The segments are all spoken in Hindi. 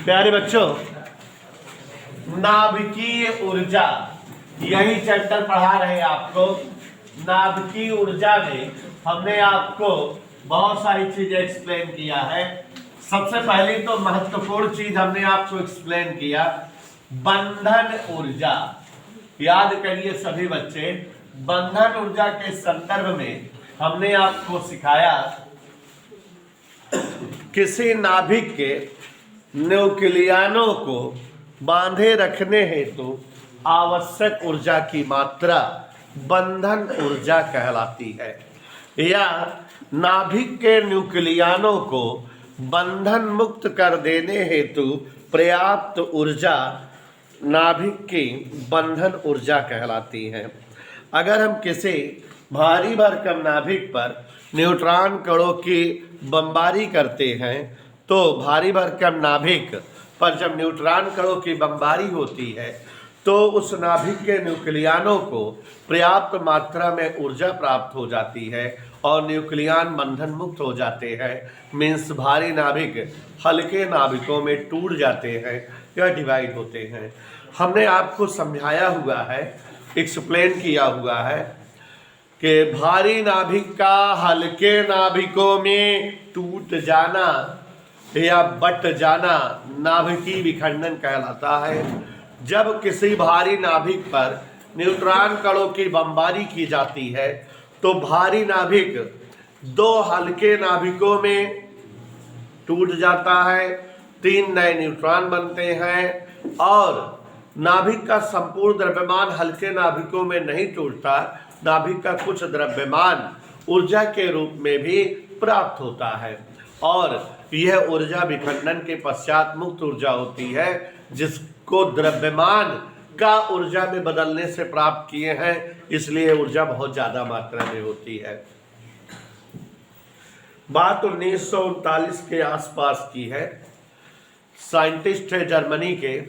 प्यारे बच्चों, नाभिकीय ऊर्जा, यही चैप्टर पढ़ा रहे हैं आपको। नाभिकीय ऊर्जा में हमने आपको बहुत सारी चीजें एक्सप्लेन किया है। सबसे पहली तो महत्वपूर्ण चीज हमने आपको एक्सप्लेन किया, बंधन ऊर्जा। याद करिए सभी बच्चे, बंधन ऊर्जा के संदर्भ में हमने आपको सिखाया किसी नाभिक के न्यूक्लियनों को बांधे रखने हेतु आवश्यक ऊर्जा की मात्रा बंधन ऊर्जा कहलाती है, या नाभिक के न्यूक्लियनों को बंधन मुक्त कर देने हेतु पर्याप्त ऊर्जा नाभिक की बंधन ऊर्जा कहलाती है। अगर हम किसी भारी भरकम नाभिक पर न्यूट्रॉन कणों की बमबारी करते हैं तो भारी भरकम नाभिक पर जब न्यूट्रॉन कणों की बमबारी होती है तो उस नाभिक के न्यूक्लियनों को पर्याप्त मात्रा में ऊर्जा प्राप्त हो जाती है और न्यूक्लियन बंधन मुक्त हो जाते हैं। मीन्स भारी नाभिक हल्के नाभिकों में टूट जाते हैं या डिवाइड होते हैं। हमने आपको समझाया हुआ है, एक्सप्लेन किया हुआ है कि भारी नाभिक का हल्के नाभिकों में टूट जाना या बट जाना नाभिकीय विखंडन कहलाता है। जब किसी भारी नाभिक पर न्यूट्रॉन कणों की बमबारी की जाती है तो भारी नाभिक दो हल्के नाभिकों में टूट जाता है, 3 नए न्यूट्रॉन बनते हैं और नाभिक का संपूर्ण द्रव्यमान हल्के नाभिकों में नहीं टूटता, नाभिक का कुछ द्रव्यमान ऊर्जा के रूप में भी प्राप्त होता है और यह ऊर्जा विखंडन के पश्चात मुक्त ऊर्जा होती है, जिसको द्रव्यमान का ऊर्जा में बदलने से प्राप्त किए हैं, इसलिए ऊर्जा बहुत ज्यादा मात्रा में होती है। बात 1939 के आसपास की है। साइंटिस्ट है जर्मनी के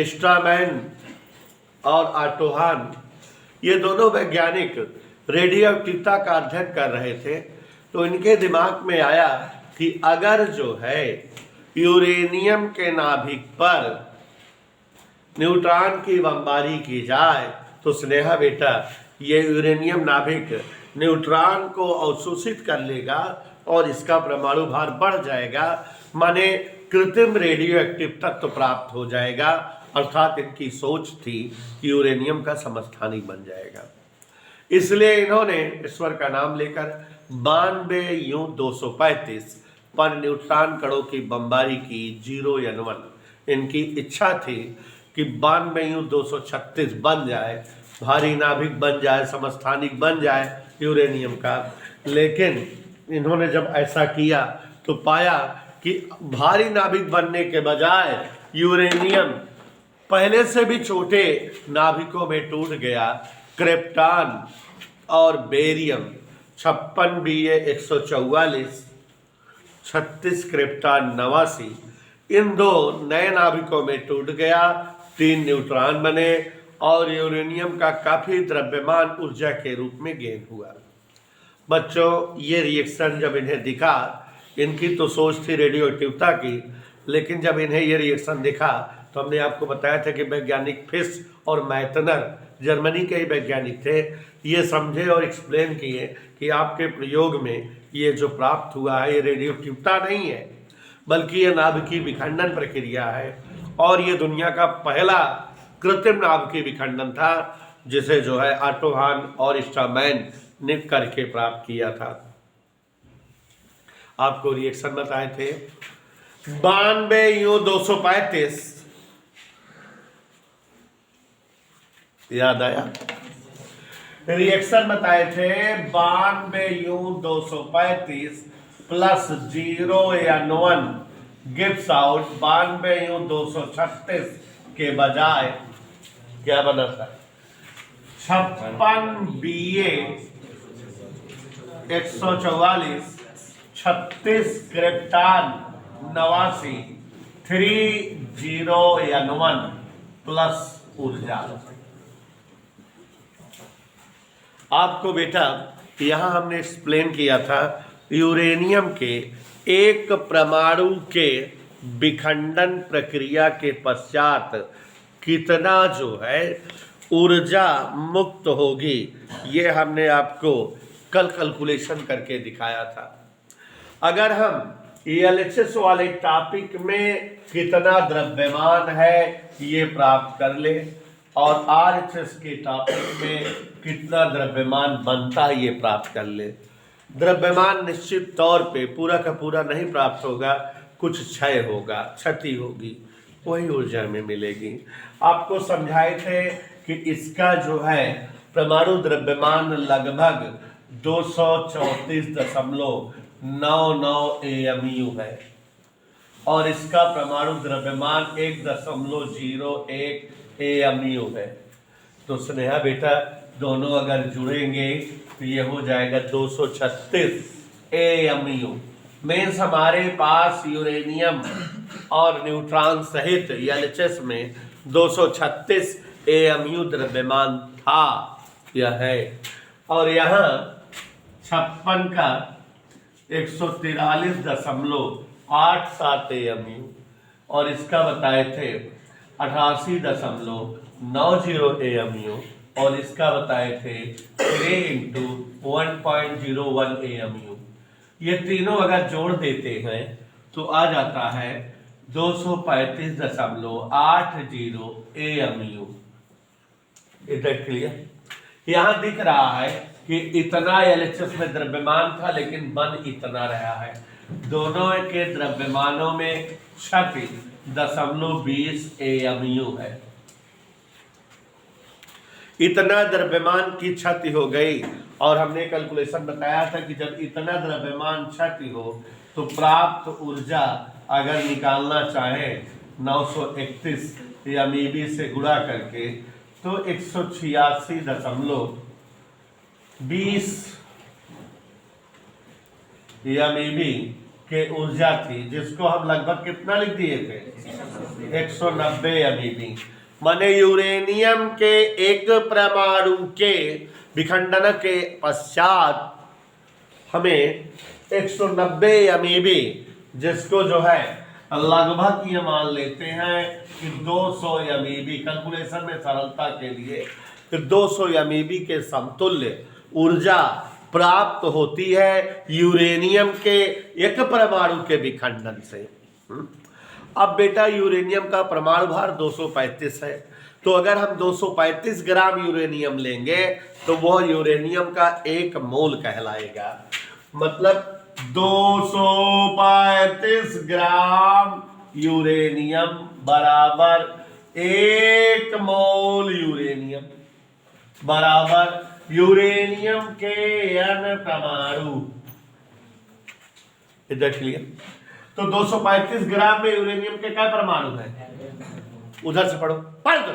स्ट्रामैन और ऑटो-हान, ये दोनों वैज्ञानिक रेडियोएक्टिवता का अध्ययन कर रहे थे तो इनके दिमाग में आया कि अगर जो है यूरेनियम के नाभिक पर न्यूट्रॉन की बमबारी की जाए तो स्नेहा बेटा ये यूरेनियम नाभिक न्यूट्रॉन को अवशोषित कर लेगा और इसका परमाणु भार बढ़ जाएगा, माने कृत्रिम रेडियोएक्टिव तत्व प्राप्त हो जाएगा। अर्थात इनकी सोच थी कि यूरेनियम का समस्थानिक बन जाएगा। इसलिए इन्होंने ईश्वर का नाम लेकर 92U-235 पर न्यूट्रॉन कणों की बमबारी की 0N1। इनकी इच्छा थी कि 92U-236 बन जाए, भारी नाभिक बन जाए, समस्थानिक बन जाए यूरेनियम का। लेकिन इन्होंने जब ऐसा किया तो पाया कि भारी नाभिक बनने के बजाय यूरेनियम पहले से भी छोटे नाभिकों में टूट गया। क्रिप्टॉन और बेरियम 56 Ba144, 36 क्रिप्टॉन 89, इन दो नए नाभिकों में टूट गया, 3 न्यूट्रॉन बने और यूरेनियम का काफी द्रव्यमान ऊर्जा के रूप में गेन हुआ। बच्चों, ये रिएक्शन जब इन्हें दिखा, इनकी तो सोच थी रेडियोएक्टिवता की, लेकिन जब इन्हें ये रिएक्शन दिखा तो हमने आपको बताया था कि वैज्ञानिक फिश और मैटनर जर्मनी के ही वैज्ञानिक थे, ये समझे और एक्सप्लेन किए कि आपके प्रयोग में ये जो प्राप्त हुआ है ये रेडियोएक्टिवता नहीं है बल्कि ये नाभिकीय विखंडन प्रक्रिया है और ये दुनिया का पहला कृत्रिम नाभिकीय विखंडन था जिसे जो है ऑटो-हान और स्ट्रामैन ने करके प्राप्त किया था। आपको रिएक्शन बताए थे 92U-235, याद आया? रिएक्शन बताए थे 92U-235 plus 0N1 gives out 92U-236 के बजाय क्या बना था 56 Ba144, 36 क्रिप्टॉन 89, 30N1 प्लस ऊर्जा। आपको बेटा यहाँ हमने एक्सप्लेन किया था यूरेनियम के एक परमाणु के विखंडन प्रक्रिया के पश्चात कितना जो है ऊर्जा मुक्त होगी, ये हमने आपको कल कैलकुलेशन करके दिखाया था। अगर हम एलएचएस वाले टॉपिक में कितना द्रव्यमान है ये प्राप्त कर ले और आरएचएस के टॉपिक में कितना द्रव्यमान बनता है ये प्राप्त कर ले। द्रव्यमान निश्चित तौर पे पूरा का पूरा नहीं प्राप्त होगा, कुछ क्षय होगा, क्षति होगी, वही ऊर्जा में मिलेगी। आपको समझाए थे कि इसका जो है परमाणु द्रव्यमान लगभग 234.99 AMU है और इसका परमाणु द्रव्यमान 1.01 AMU है। तो स्नेहा बेटा दोनों अगर जुड़ेंगे तो ये हो जाएगा 236 AMU। मीन्स हमारे पास यूरेनियम और न्यूट्रॉन सहित एलएचएस में 236 AMU द्रव्यमान था, यह है। और यहाँ 56 का 143.87 AMU और इसका बताए थे 88.90 AMU और इसका बताए थे 3 × 1.01 AMU। ये तीनों अगर जोड़ देते हैं तो आ जाता है 235.80 AMU। इधर क्लियर? यहाँ दिख रहा है कि इतना एलएचएस में द्रव्यमान था लेकिन बन इतना रहा है। दोनों के द्रव्यमानों में क्षति 0.20 AMU है। इतना द्रव्यमान की क्षति हो गई और हमने कैलकुलेशन बताया था कि जब इतना द्रव्यमान क्षति हो तो प्राप्त ऊर्जा अगर निकालना चाहे 931 MEB से गुणा करके तो 186.20 MEB के ऊर्जा थी, जिसको हम लगभग कितना लिख दिए थे 190 MEB। माने यूरेनियम के एक परमाणु के विखंडन के पश्चात हमें 190 MEB, जिसको जो है लगभग ये मान लेते हैं कि 200 MEB, कैलकुलेशन में सरलता के लिए 200 MEB के समतुल्य ऊर्जा प्राप्त होती है यूरेनियम के एक परमाणु के विखंडन से। अब बेटा यूरेनियम का परमाणु भार 235 है, तो अगर हम 235 ग्राम यूरेनियम लेंगे तो वह यूरेनियम का एक मोल कहलाएगा। मतलब 235 ग्राम यूरेनियम बराबर 1 मोल यूरेनियम बराबर यूरेनियम के n परमाणु। इधर क्लियर? तो 235 ग्राम में यूरेनियम के क्या परमाणु है? उधर से पढ़ो, पढ़ दो।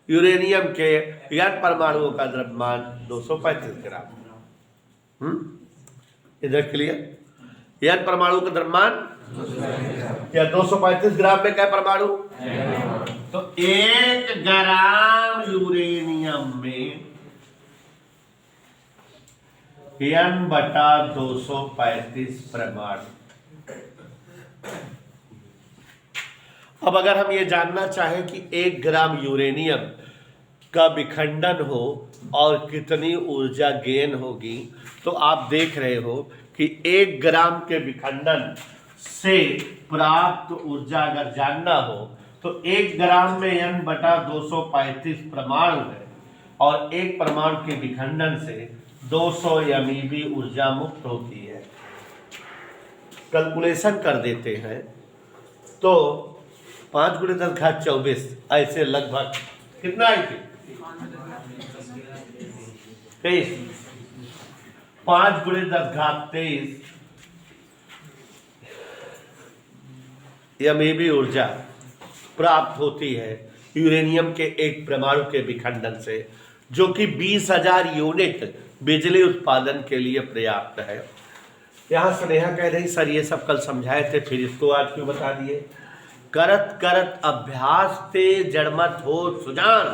यूरेनियम के n परमाणुओं का द्रव्यमान 235 ग्राम। इधर क्लियर? n परमाणु का द्रव्यमान या 235 ग्राम में क्या परमाणु? तो 1 ग्राम यूरेनियम में n/235 परमाणु। अब अगर हम ये जानना चाहें कि 1 ग्राम यूरेनियम का विखंडन हो और कितनी ऊर्जा गेन होगी, तो आप देख रहे हो कि 1 ग्राम के विखंडन से प्राप्त ऊर्जा अगर जानना हो तो 1 ग्राम में n/235 परमाणु है और 1 परमाणु के विखंडन से 200 MEB ऊर्जा मुक्त होती है। कैलकुलेशन कर देते हैं तो 5 × 10⁻²४ ऐसे लगभग कितना आई थी? 23। 5 × 10⁻23 MEB ऊर्जा प्राप्त होती है यूरेनियम के एक परमाणु के विखंडन से, जो कि 20,000 यूनिट बिजली उत्पादन के लिए पर्याप्त है। यहाँ स्नेहा कह रही सर ये सब कल समझाए थे, फिर इसको आज क्यों बता दिए? करत करत अभ्यास ते जड़मत हो सुजान।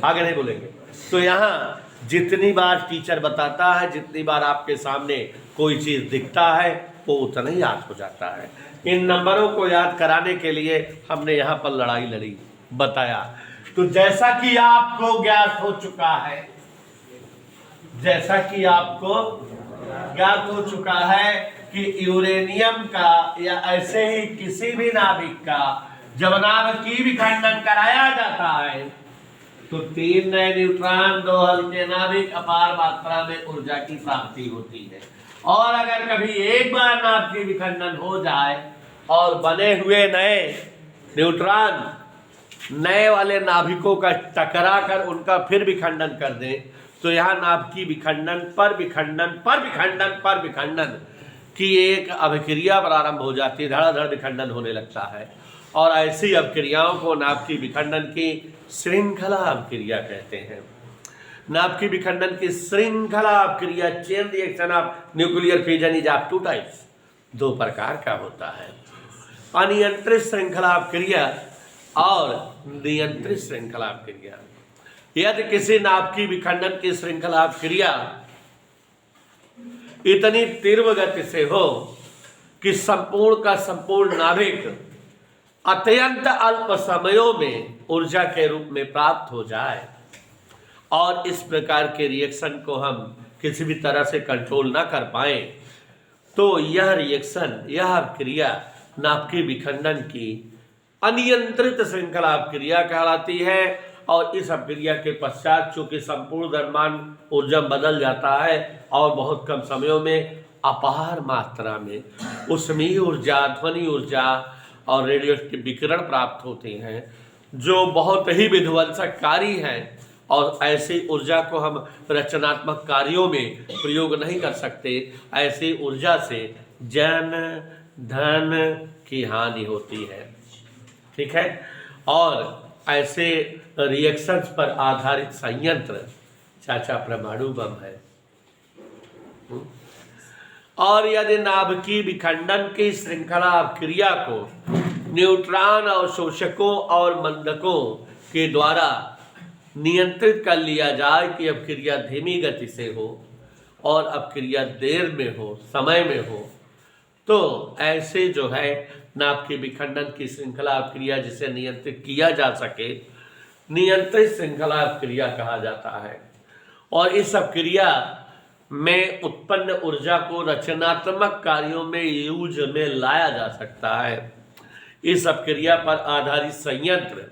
आगे नहीं बोलेंगे। तो यहाँ जितनी बार टीचर बताता है, जितनी बार आपके सामने कोई चीज़ दिखता है, वो उतना ही याद हो जाता है। इन नंबरों को याद कराने के लिए हमने यहाँ पर लड़ाई लड़ी, बताया। तो जैसा कि आपको ज्ञात हो चुका है, जैसा कि आपको ज्ञात हो चुका है कि यूरेनियम का या ऐसे ही किसी भी नाभिक का जब नाभिकीय विखंडन कराया जाता है तो 3 नए न्यूट्रॉन, 2 हल्के नाभिक, अपार मात्रा में ऊर्जा की प्राप्ति होती है। और अगर कभी एक बार नाभिकीय विखंडन हो जाए और बने हुए नए न्यूट्रॉन नए वाले नाभिकों का टकरा कर उनका फिर विखंडन कर दें, तो यहाँ नाभिकीय विखंडन पर विखंडन पर विखंडन पर विखंडन की एक अभिक्रिया प्रारंभ हो जाती है, धड़ाधड़ विखंडन होने लगता है। और ऐसी अभिक्रियाओं को नाभिकीय विखंडन की श्रृंखला अभिक्रिया कहते हैं। नाभिकीय विखंडन की श्रृंखला अभिक्रिया, chain reaction of nuclear fission is of 2 types, 2 प्रकार का होता है, अनियंत्रित श्रृंखला अभिक्रिया और नियंत्रित श्रृंखला अभिक्रिया। यदि किसी नाभिकीय विखंडन की श्रृंखला अभिक्रिया इतनी तीव्र गति से हो कि संपूर्ण का संपूर्ण नाभिक अत्यंत अल्प समयों में ऊर्जा के रूप में प्राप्त हो जाए और इस प्रकार के रिएक्शन को हम किसी भी तरह से कंट्रोल ना कर पाए, तो यह रिएक्शन, यह क्रिया नाभिकीय विखंडन की अनियंत्रित श्रृंखला अभिक्रिया कहलाती है। और इस अभिक्रिया के पश्चात चूंकि संपूर्ण द्रव्यमान ऊर्जा बदल जाता है और बहुत कम समयों में अपार मात्रा में ऊष्मीय ऊर्जा, ध्वनि ऊर्जा और रेडियोएक्टिव विकिरण प्राप्त होते हैं, जो बहुत ही विध्वंसकारी हैं। और ऐसी ऊर्जा को हम रचनात्मक कार्यों में प्रयोग नहीं कर सकते। ऐसी ऊर्जा से जन धन की हानि होती है, ठीक है। और ऐसे रिएक्शंस पर आधारित संयंत्र चाचा परमाणु बम है। और यदि नाभिकीय विखंडन की श्रृंखला अभिक्रिया को न्यूट्रॉन और शोषकों और मंदकों के द्वारा नियंत्रित कर लिया जाए कि अभिक्रिया धीमी गति से हो और अभिक्रिया देर में हो, समय में हो, तो ऐसे जो है नाभिकीय विखंडन की श्रृंखला अभिक्रिया जिसे नियंत्रित किया जा सके, नियंत्रित श्रृंखला अभिक्रिया कहा जाता है। और इस अभिक्रिया में उत्पन्न ऊर्जा को रचनात्मक कार्यों में यूज में लाया जा सकता है। इस अभिक्रिया पर आधारित संयंत्र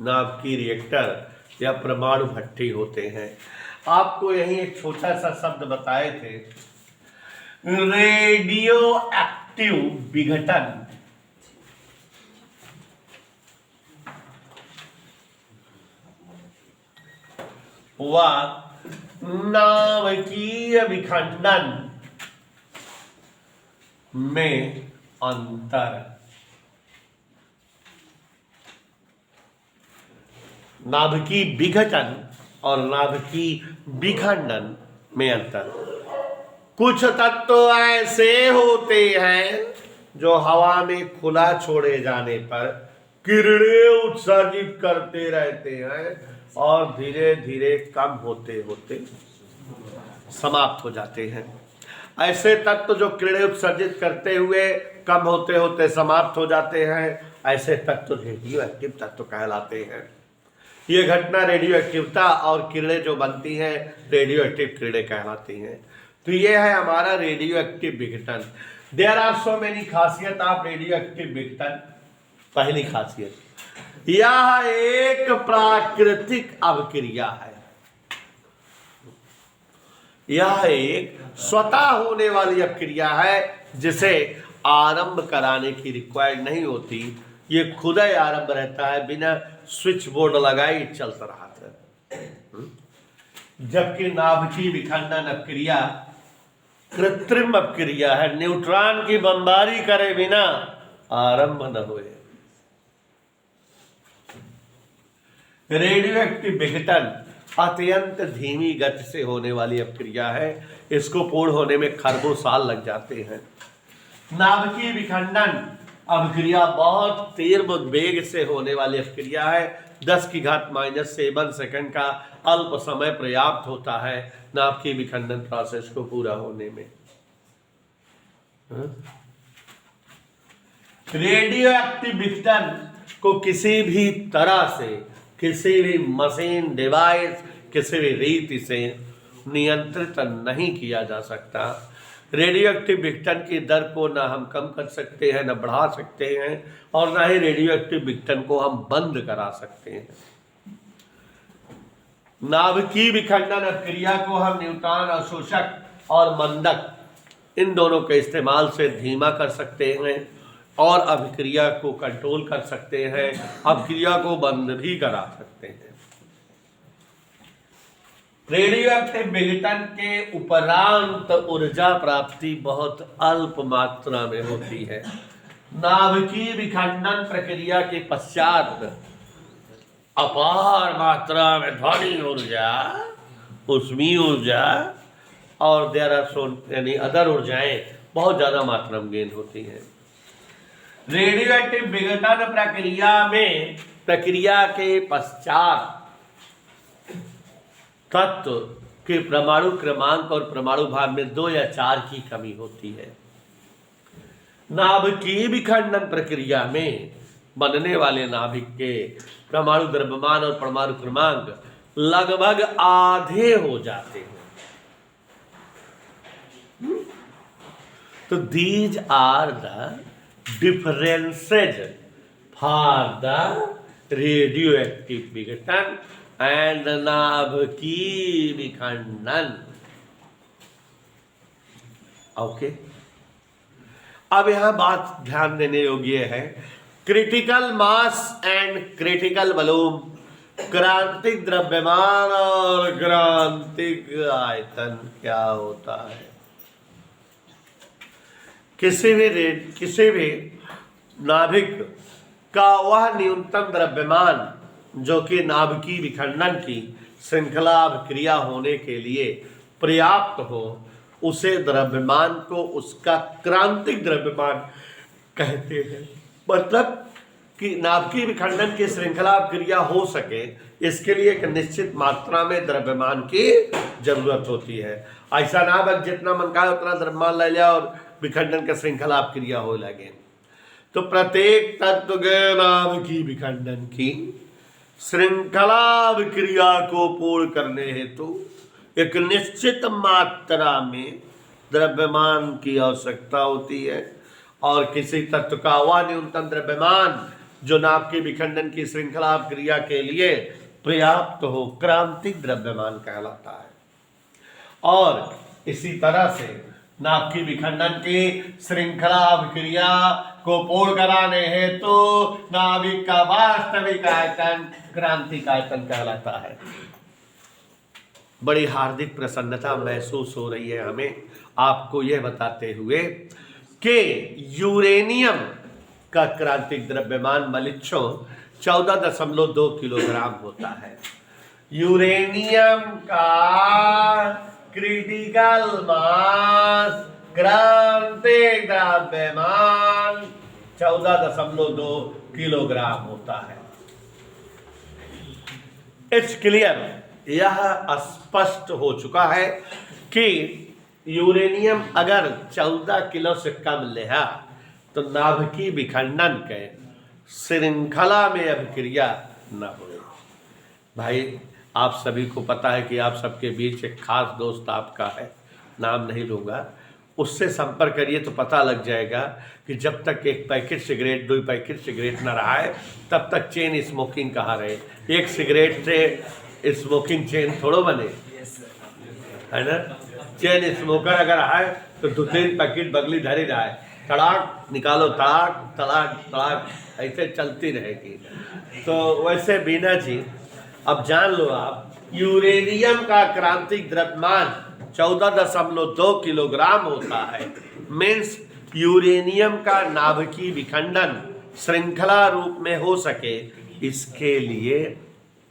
नाभिकीय रिएक्टर या परमाणु भट्ठी होते हैं। आपको यही एक छोटा सा शब्द बताए थे, रेडियो एक्टिव विघटन। व नाभिकीय विखंडन में अंतर। नाभिकीय विघटन और नाभिकीय विखंडन में अंतर। कुछ तत्व ऐसे होते हैं जो हवा में खुला छोड़े जाने पर किरणें उत्सर्जित करते रहते हैं और धीरे धीरे कम होते होते समाप्त हो जाते हैं। ऐसे तत्व जो किरणें उत्सर्जित करते हुए कम होते होते समाप्त हो जाते हैं, ऐसे तत्व रेडियो एक्टिव तत्व कहलाते हैं। ये घटना रेडियो एक्टिवता और किरणें जो बनती हैं रेडियो एक्टिव किरणें कहलाती हैं। तो ये है हमारा रेडियो एक्टिव विघटन। देयर आर सो मेनी खासियत ऑफ रेडियो एक्टिव विघटन। पहली खासियत, यह एक प्राकृतिक अभिक्रिया है। यह एक स्वतः होने वाली अभिक्रिया है जिसे आरंभ कराने की रिक्वायर्ड नहीं होती। ये खुद ही आरंभ रहता है, बिना स्विच बोर्ड लगाए चलता रहता है। जबकि नाभिकीय विखंडन अभिक्रिया कृत्रिम अभिक्रिया है, न्यूट्रॉन की बमबारी करे बिना आरंभ न होए। रेडियो एक्टिव विघटन अत्यंत धीमी गति से होने वाली अभिक्रिया है। इसको पूर्ण होने में खरबों साल लग जाते हैं। नाभिकीय विखंडन अभिक्रिया बहुत तीव्र वेग से होने वाली अभिक्रिया है। 10⁻⁻7 सेकंड का अल्प समय पर्याप्त होता है नाभ की विखंडन प्रोसेस को पूरा होने में। रेडियो एक्टिव विघटन को किसी भी तरह से, किसी भी मशीन, डिवाइस, किसी भी रीति से नियंत्रित नहीं किया जा सकता। रेडियो एक्टिव विघटन की दर को ना हम कम कर सकते हैं, ना बढ़ा सकते हैं, और ना ही रेडियो एक्टिव विघटन को हम बंद करा सकते हैं। नाभिकीय विखंडन अभिक्रिया को हम न्यूट्रॉन अवशोषक और मंदक इन दोनों के इस्तेमाल से धीमा कर सकते हैं और अभिक्रिया को कंट्रोल कर सकते हैं, अभिक्रिया को बंद भी करा सकते हैं। रेडियो एक्टिव विघटन के उपरांत ऊर्जा प्राप्ति बहुत अल्प मात्रा में होती है। नाभिकीय विखंडन प्रक्रिया के पश्चात अपार मात्रा में ध्वनि ऊर्जा, ऊष्मीय ऊर्जा और यानी अदर ऊर्जाएं बहुत ज्यादा मात्रा में गेन होती हैं। रेडियो एक्टिव विघटन प्रक्रिया के पश्चात तत्व के परमाणु क्रमांक और परमाणु भार में 2 या 4 की कमी होती है। नाभिकीय विखंडन प्रक्रिया में बनने वाले नाभिक के परमाणु द्रव्यमान और परमाणु क्रमांक लगभग आधे हो जाते हैं। तो these are the differences for the radioactive विघटन एंड नाभिकीय विखंडन। ओके, अब यहां बात ध्यान देने योग्य है, critical mass and critical volume, क्रांतिक द्रव्यमान और क्रांतिक आयतन क्या होता है। किसी भी नाभिक का वह न्यूनतम द्रव्यमान जो कि नाभिकीय विखंडन की श्रृंखला अभिक्रिया होने के लिए पर्याप्त हो, उसे द्रव्यमान को उसका क्रांतिक द्रव्यमान कहते हैं। मतलब कि नाभिकीय विखंडन की श्रृंखला अभिक्रिया हो सके, इसके लिए एक निश्चित मात्रा में द्रव्यमान की जरूरत होती है। ऐसा ना बस जितना मन का उतना द्रव्यमान ले लिया और विखंडन का श्रृंखला अभिक्रिया हो लगे। तो प्रत्येक तत्व के नाभिकीय विखंडन की श्रृंखला अभिक्रिया को पूर्ण करने हेतु एक निश्चित मात्रा में द्रव्यमान की आवश्यकता होती है, और किसी तत्व का वह न्यूनतम द्रव्यमान जो नाभिकीय विखंडन की श्रृंखला अभिक्रिया के लिए पर्याप्त हो, क्रांतिक द्रव्यमान कहलाता है। और इसी तरह से नाभिकीय विखंडन की श्रृंखला अभिक्रिया को पूर्ण कराने हेतु नाभिक का वास्तविक आयतन क्रांतिक आयतन कहलाता है। बड़ी हार्दिक प्रसन्नता महसूस हो रही है हमें आपको यह बताते हुए कि यूरेनियम का क्रांतिक द्रव्यमान मलिच्छों 14.2 किलोग्राम होता है। यूरेनियम का क्रिटिकल मास क्रांतिक द्रव्यमान 14.2 किलोग्राम होता है। इट्स क्लियर, यह स्पष्ट हो चुका है कि यूरेनियम अगर 14 किलो से कम लेहा तो नाभिकीय विखंडन के श्रृंखला में अभिक्रिया न हो। भाई आप सभी को पता है कि आप सबके बीच एक खास दोस्त आपका है, नाम नहीं लूँगा, उससे संपर्क करिए तो पता लग जाएगा कि जब तक एक पैकेट सिगरेट 2 पैकेट सिगरेट न रहा है तब तक चेन स्मोकिंग कहाँ रहे। एक सिगरेट से स्मोकिंग चेन थोड़ो बने, है ना। चेन स्मोकर अगर है तो 2-3 पैकेट बगली धरी रहा है, तड़ाक निकालो, तड़ाक तड़ाक तड़ाक ऐसे चलती रहेगी। तो वैसे बीना जी अब जान लो आप, यूरेनियम का क्रांतिक द्रव्यमान 14.2 किलोग्राम होता है। मीन्स यूरेनियम का नाभिकीय विखंडन श्रृंखला रूप में हो सके, इसके लिए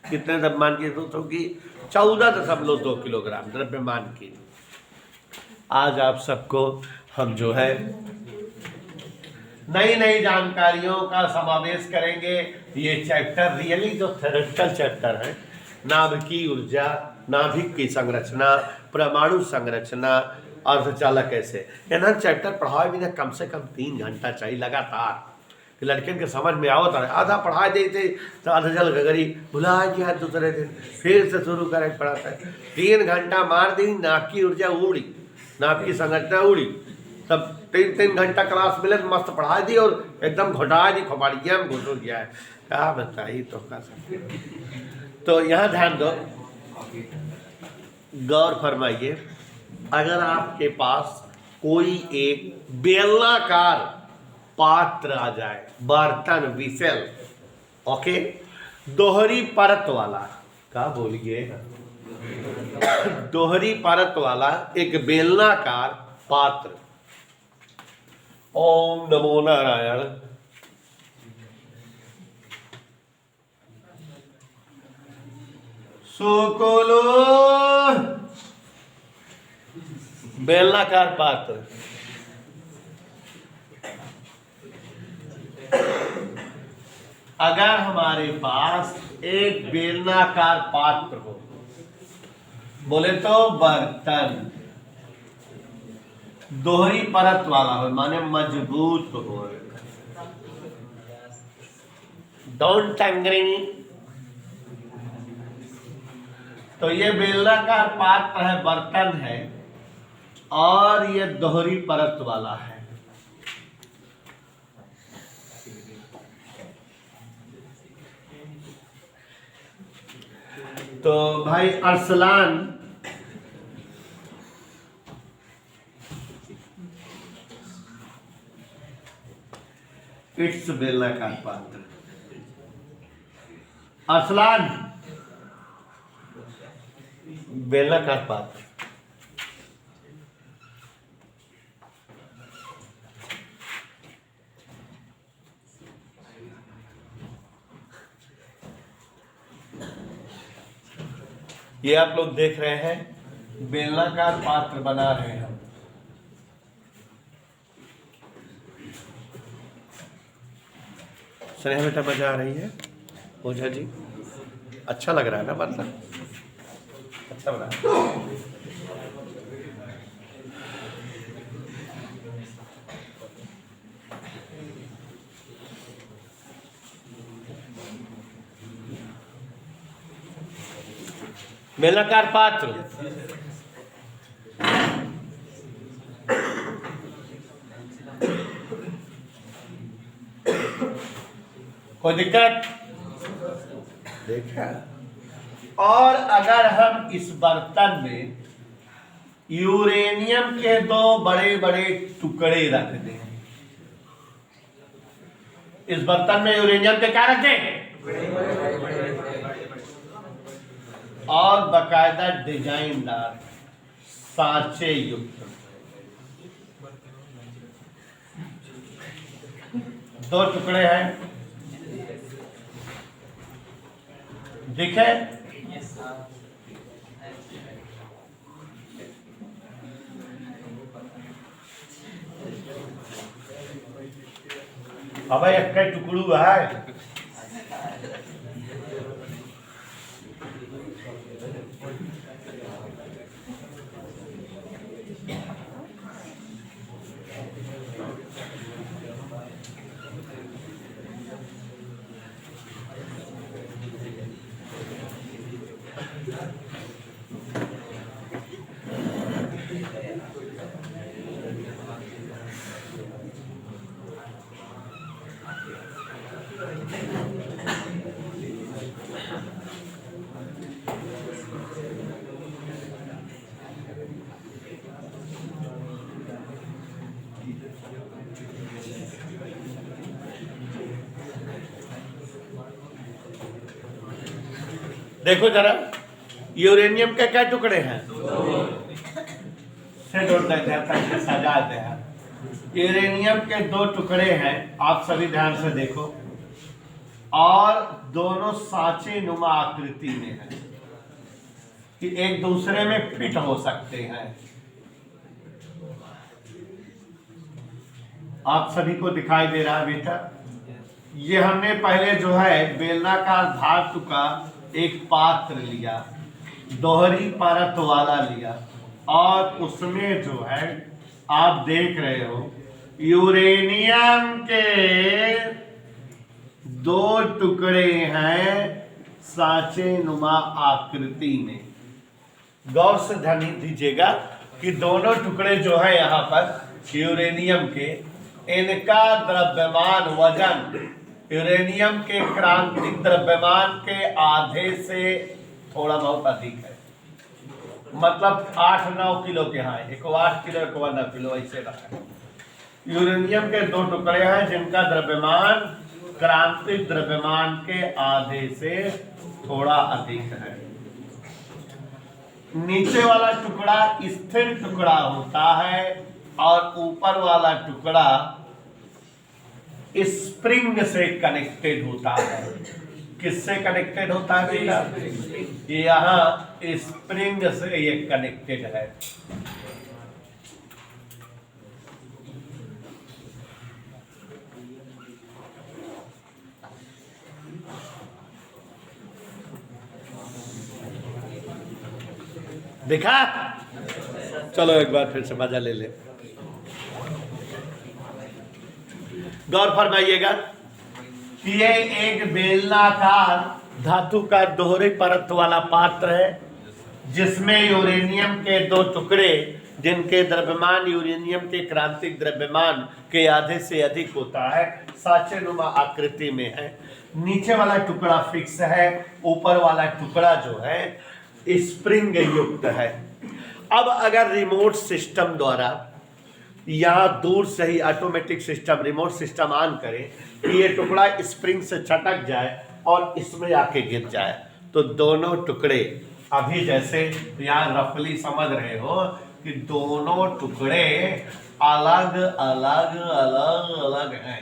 कितने द्रव्यमान की जरूरत होगी? 14.2 किलोग्राम द्रव्यमान की। आज आप सबको हम जो है नई नई जानकारियों का समावेश करेंगे। ये चैप्टर रियली जो थ्योरेटिकल चैप्टर है, नाभिकीय ऊर्जा, नाभिक की संरचना, परमाणु संरचना, अर्धचालक कैसे, एना चैप्टर पढ़ाए बिना कम से कम 3 घंटा चाहिए लगातार कि लड़कियों के समझ में आवत रहे। आधा पढ़ा देते तो अर्धजल गगरी भुला गया, दूसरे दिन फिर से शुरू करें पढ़ाता है। 3 घंटा मार दी, नाभ की ऊर्जा उड़ी, नाभ की संरचना उड़ी, तब 3 घंटा क्लास मिले तो मस्त पढ़ा दी और एकदम घोटा दी, खोपड़िया में घुस गया है। क्या बताइए तो का सकते। तो यहाँ ध्यान दो, गौर फरमाइए, अगर आपके पास कोई एक बेलनाकार पात्र आ जाए, बर्तन, विसेल, ओके, दोहरी परत वाला, क्या बोलिए, दोहरी परत वाला एक बेलनाकार पात्र, ओम नमो नारायण, सुकुलो बेलनाकार पात्र, अगर हमारे पास एक बेलनाकार पात्र हो, बोले तो बर्तन दोहरी परत वाला हो, माने मजबूत हो, डोंट एंग्री। तो ये बेलनाकार पात्र है, बर्तन है, और ये दोहरी परत वाला है। तो भाई अरसलान इट्स बेलनाकार पात्र, अरसलान बेलनाकार पात्र, ये आप लोग देख रहे हैं, बेलनाकार पात्र बना रहे हैं हम। स्नेहा बेटा मजा आ रही है, ओझा जी अच्छा लग रहा है ना, बर्तन अच्छा बना है। बेलनाकार पात्र, कोई दिक्कत देखा। और अगर हम इस बर्तन में यूरेनियम के 2 बड़े बड़े टुकड़े रख दें, इस बर्तन में यूरेनियम के क्या रखें, और बकायदा डिजाइनदार सांचे युक्त 2 टुकड़े हैं, दिखे, अब एक टुकड़ू है, देखो जरा, यूरेनियम के क्या टुकड़े हैं, से जोड़ देते हैं ताकि सजा दे। यूरेनियम के 2 टुकड़े हैं, आप सभी ध्यान से देखो, और दोनों सांचे नुमा आकृति में है कि एक दूसरे में फिट हो सकते हैं। आप सभी को दिखाई दे रहा है बेटा। ये हमने पहले जो है बेलनाकार धातु का एक पात्र लिया, दोहरी परत वाला लिया, और उसमें जो है आप देख रहे हो यूरेनियम के 2 टुकड़े हैं सांचे नुमा आकृति में। गौर से ध्यान दीजिएगा कि दोनों टुकड़े जो है यहाँ पर यूरेनियम के, इनका द्रव्यमान वजन यूरेनियम के क्रांतिक द्रव्यमान के आधे से थोड़ा बहुत अधिक है। मतलब 8-9 किलो के हैं, एक 8 किलो एक 9 किलो ऐसे रखा है। यूरेनियम के 2 टुकड़े हैं जिनका द्रव्यमान क्रांतिक द्रव्यमान के आधे से थोड़ा अधिक है। नीचे वाला टुकड़ा स्थिर टुकड़ा होता है और ऊपर वाला टुकड़ा स्प्रिंग से कनेक्टेड होता है। किससे कनेक्टेड होता है बेटा? ये यहाँ स्प्रिंग से ये कनेक्टेड है। देखा? चलो एक बार फिर से मजा ले ले। गौर फरमाइएगा कि ये एक बेलनाकार धातु का दोहरी परत वाला पात्र है जिसमें यूरेनियम के 2 टुकड़े जिनके द्रव्यमान यूरेनियम के क्रांतिक द्रव्यमान के आधे से अधिक होता है, सांचे नुमा आकृति में है। नीचे वाला टुकड़ा फिक्स है, ऊपर वाला टुकड़ा जो है स्प्रिंग युक्त है। अब अगर रिमोट सिस्टम द्वारा यहाँ दूर से ही automatic system remote system on करे कि ये टुकड़ा स्प्रिंग से छटक जाए और इसमें आके गिर जाए, तो दोनों टुकड़े अभी जैसे यहाँ रफली समझ रहे हो कि दोनों टुकड़े अलग अलग अलग अलग हैं।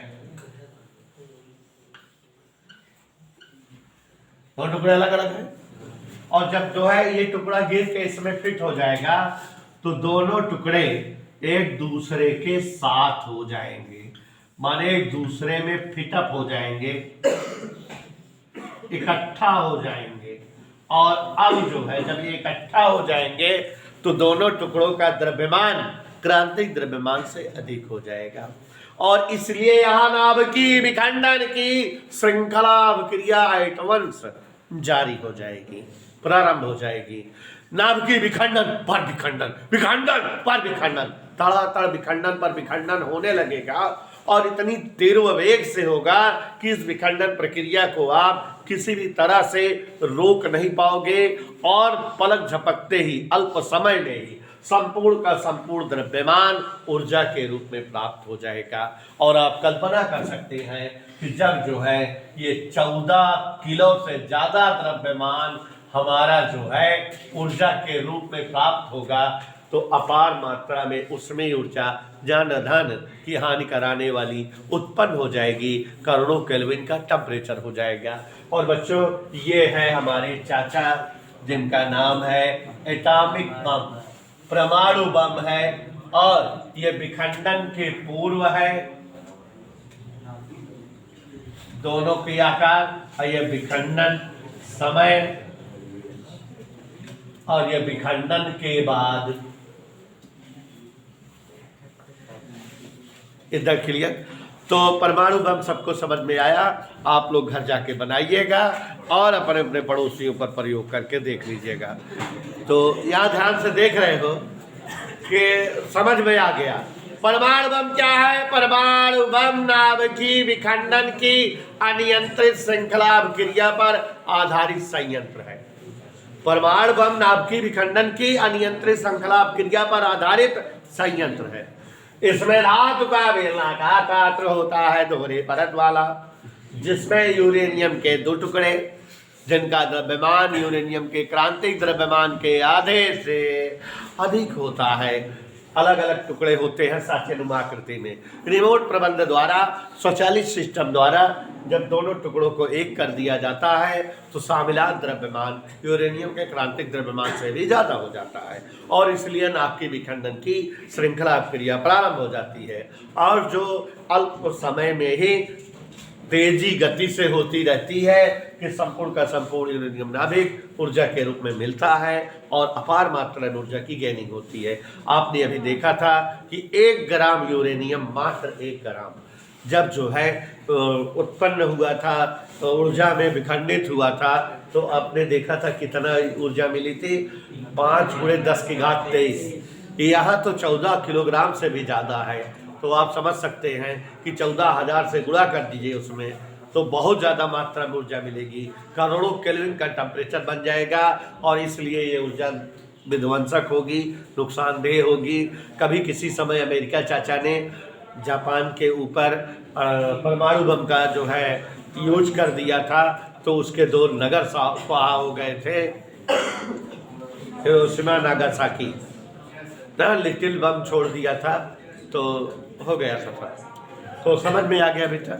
दोनों टुकड़े अलग अलग हैं और जब जो है ये टुकड़ा गिर के इसमें फिट हो जाएगा तो दोनों टुकड़े एक दूसरे के साथ हो जाएंगे, माने एक दूसरे में फिटअप हो जाएंगे, इकट्ठा हो जाएंगे। और अब जो है जब ये इकट्ठा हो जाएंगे तो दोनों टुकड़ों का द्रव्यमान क्रांतिक द्रव्यमान से अधिक हो जाएगा और इसलिए यहां नाभिकीय विखंडन की श्रृंखला क्रिया एट वंस जारी हो जाएगी, प्रारंभ हो जाएगी। नाभिकीय विखंडन पर विखंडन, विखंडन पर विखंडन, तड़ातड़ विखंडन पर विखंडन होने लगेगा और इतनी तीव्र वेग से होगा कि इस विखंडन प्रक्रिया को आप किसी भी तरह से रोक नहीं पाओगे और पलक झपकते ही अल्प समय में ही संपूर्ण का संपूर्ण द्रव्यमान ऊर्जा के रूप में प्राप्त हो जाएगा। और आप कल्पना कर सकते हैं कि जब जो है ये 14 किलो से ज्यादा द्रव्यमान हमारा जो है ऊर्जा के रूप में प्राप्त होगा तो अपार मात्रा में उसमें ऊर्जा जान धन की हानि कराने वाली उत्पन्न हो जाएगी, करोड़ों केल्विन का टेम्परेचर हो जाएगा। और बच्चों ये है हमारे चाचा जिनका नाम है एटॉमिक बम, परमाणु बम है और ये विखंडन के पूर्व है, दोनों के आकार और ये विखंडन समय और ये विखंडन के बाद इधर क्लियर। तो परमाणु बम सबको समझ में आया, आप लोग घर जाके बनाइएगा और अपने अपने पड़ोसियों पर प्रयोग करके देख लीजिएगा। तो यहाँ ध्यान से देख रहे हो कि समझ में आ गया। परमाणु बम क्या है? परमाणु बम नाभिकीय विखंडन की अनियंत्रित श्रृंखला क्रिया पर आधारित संयंत्र है। परमाणु बम नाभिकीय विखंडन की अनियंत्रित श्रृंखला क्रिया पर आधारित संयंत्र है। इसमें धातु का बेलनाकार पात्र होता है दोहरे परत वाला, जिसमें यूरेनियम के 2 टुकड़े जिनका द्रव्यमान यूरेनियम के क्रांतिक द्रव्यमान के आधे से अधिक होता है। अलग अलग टुकड़े होते हैं साँचेनुमा आकृति में। रिमोट प्रबंध द्वारा, स्वचालित सिस्टम द्वारा जब दोनों टुकड़ों को एक कर दिया जाता है तो शामिलात द्रव्यमान यूरेनियम के क्रांतिक द्रव्यमान से भी ज़्यादा हो जाता है और इसलिए नाभिक विखंडन की श्रृंखला क्रिया प्रारंभ हो जाती है और जो अल्प समय में ही तेजी गति से होती रहती है कि संपूर्ण का संपूर्ण यूरेनियम नाभिक ऊर्जा के रूप में मिलता है और अपार मात्रा में ऊर्जा की गेनिंग होती है। आपने अभी देखा था कि 1 ग्राम यूरेनियम, मात्र 1 ग्राम जब जो है उत्पन्न हुआ था, ऊर्जा में विखंडित हुआ था, तो आपने देखा था कितना ऊर्जा मिली थी, 5 × 10⁻23। यहाँ तो 14 किलोग्राम से भी ज़्यादा है। तो आप समझ सकते हैं कि 14,000 से गुणा कर दीजिए उसमें, तो बहुत ज़्यादा मात्रा में ऊर्जा मिलेगी, करोड़ों केल्विन का टेम्परेचर बन जाएगा और इसलिए ये ऊर्जा विध्वंसक होगी, नुकसानदेह होगी। कभी किसी समय अमेरिका चाचा ने जापान के ऊपर परमाणु बम का जो है यूज कर दिया था तो उसके 2 नगर स्वाहा हो गए थे, हिरोशिमा नागासाकी ना, लिटिल बम छोड़ दिया था तो हो गया सफर। तो समझ में आ गया बेटा।